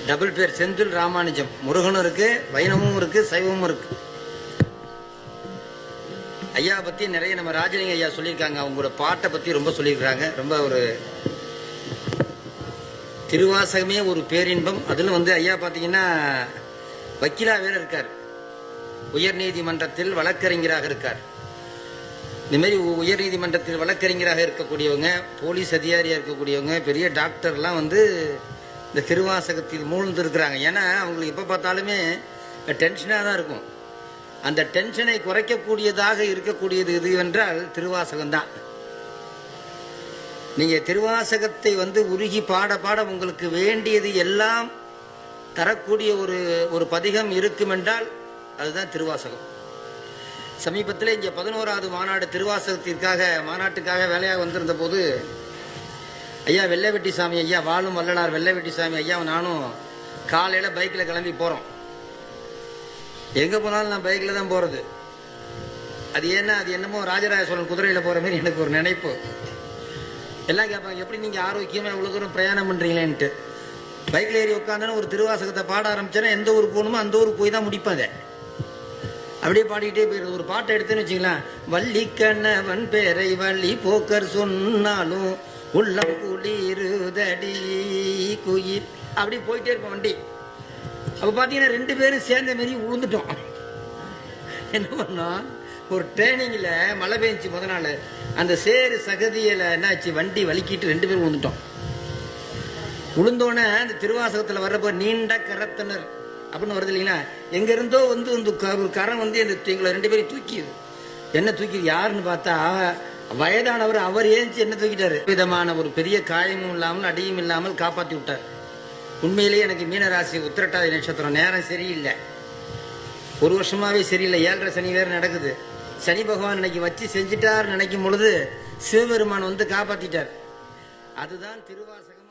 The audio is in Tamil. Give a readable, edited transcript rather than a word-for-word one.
டபுள் பேர் செந்தில் ராமானுஜம். முருகனும் இருக்கு, வைணவமும் இருக்கு, சைவமும் இருக்கு. ஐயா பத்தி நிறைய நம்ம ராஜலிங்க ஐயா சொல்லியிருக்காங்க. அவங்களோட பாட்டை பத்தி ரொம்ப சொல்லியிருக்காங்க. ரொம்ப ஒரு திருவாசகமே ஒரு பேரின்பம். அதில் ஐயா பார்த்தீங்கன்னா வக்கீலா வேற இருக்கார், உயர் நீதிமன்றத்தில் வழக்கறிஞராக இருக்கார். இந்த மாதிரி உயர் நீதிமன்றத்தில் வழக்கறிஞராக இருக்கக்கூடியவங்க, போலீஸ் அதிகாரியாக இருக்கக்கூடியவங்க, பெரிய டாக்டர்லாம் இந்த திருவாசகத்தில் மூழ்ந்து இருக்கிறாங்க. ஏன்னா அவங்களுக்கு எப்போ பார்த்தாலுமே டென்ஷனாக தான் இருக்கும். அந்த டென்ஷனை குறைக்கக்கூடியதாக இருக்கக்கூடியது எது என்றால் திருவாசகம் தான். நீங்க திருவாசகத்தை உருகி பாட பாட உங்களுக்கு வேண்டியது எல்லாம் தரக்கூடிய ஒரு பதிகம் இருக்கும் என்றால் அதுதான் திருவாசகம். சமீபத்தில் இங்கே 11வது மாநாடு மாநாட்டுக்காக வேலையாக வந்திருந்த போது ஐயா வெள்ளவெட்டிசாமி ஐயா, வாழும் வள்ளலார் வெள்ளவெட்டிசாமி ஐயா நானும் காலையில் பைக்கில் கிளம்பி போகிறோம். எங்கே போனாலும் நான் பைக்கில் தான் போகிறது. அது என்னமோ ராஜராஜ சோழன் குதிரையில் போகிற மாதிரி எனக்கு ஒரு நினைப்பு. எல்லாம் கேட்பாங்க, எப்படி நீங்கள் ஆரோக்கியமாக இவ்வளோ தூரம் பிரயாணம் பண்ணுறீங்களேன்ட்டு. பைக்கில் ஏறி உட்காந்தோன்னா ஒரு திருவாசகத்தை பாட ஆரம்பிச்சேன்னா எந்த ஊருக்கு போகணுமோ அந்த ஊருக்கு போய் தான் முடிப்பாங்க. அப்படியே பாடிக்கிட்டே போயிடுது. ஒரு பாட்டை எடுத்துன்னு வச்சுக்கலாம், வள்ளி கண்ணவன் பேரை வள்ளி போக்கர் சொன்னாலும் உள்ளம் குளிருதடி குயில், அப்படி போயிட்டே இருப்போம் வண்டி. அப்போ பார்த்தீங்கன்னா 2 பேரும் சேர்ந்த மாரி விழுந்துட்டோம். என்ன பண்ணோம், ஒரு ட்ரைனிங்கில் மழை பெஞ்சு முத நாள் அந்த சேரு சகதியில் என்னாச்சு, வண்டி வலிக்கிட்டு 2 பேரும் விழுந்துட்டோம். விழுந்தோடனே அந்த திருவாசகத்தில் வர்றப்போ நீண்ட கரத்தனர் அப்படின்னு வருது இல்லைங்களா, எங்கேருந்தோ ஒரு கரம் எங்களை 2 பேரும் தூக்கிது. என்ன தூக்கிது யாருன்னு பார்த்தா வயதானவர். அவர் ஏஞ்சி என்ன தூக்கிட்டாரு, விதமான ஒரு பெரிய காயமும் இல்லாமல் அடியும் இல்லாமல் காப்பாற்றி விட்டார். உண்மையிலேயே எனக்கு மீனராசி உத்திரட்டாதி நட்சத்திரம், நேரம் சரியில்லை, 1 வருஷமாவே சரியில்லை. 7.5 சனி வேற நடக்குது. சனி பகவான் இன்னைக்கு வச்சு செஞ்சிட்டார் நினைக்கும் பொழுது சிவபெருமான் காப்பாத்திட்டார். அதுதான் திருவாசகம்.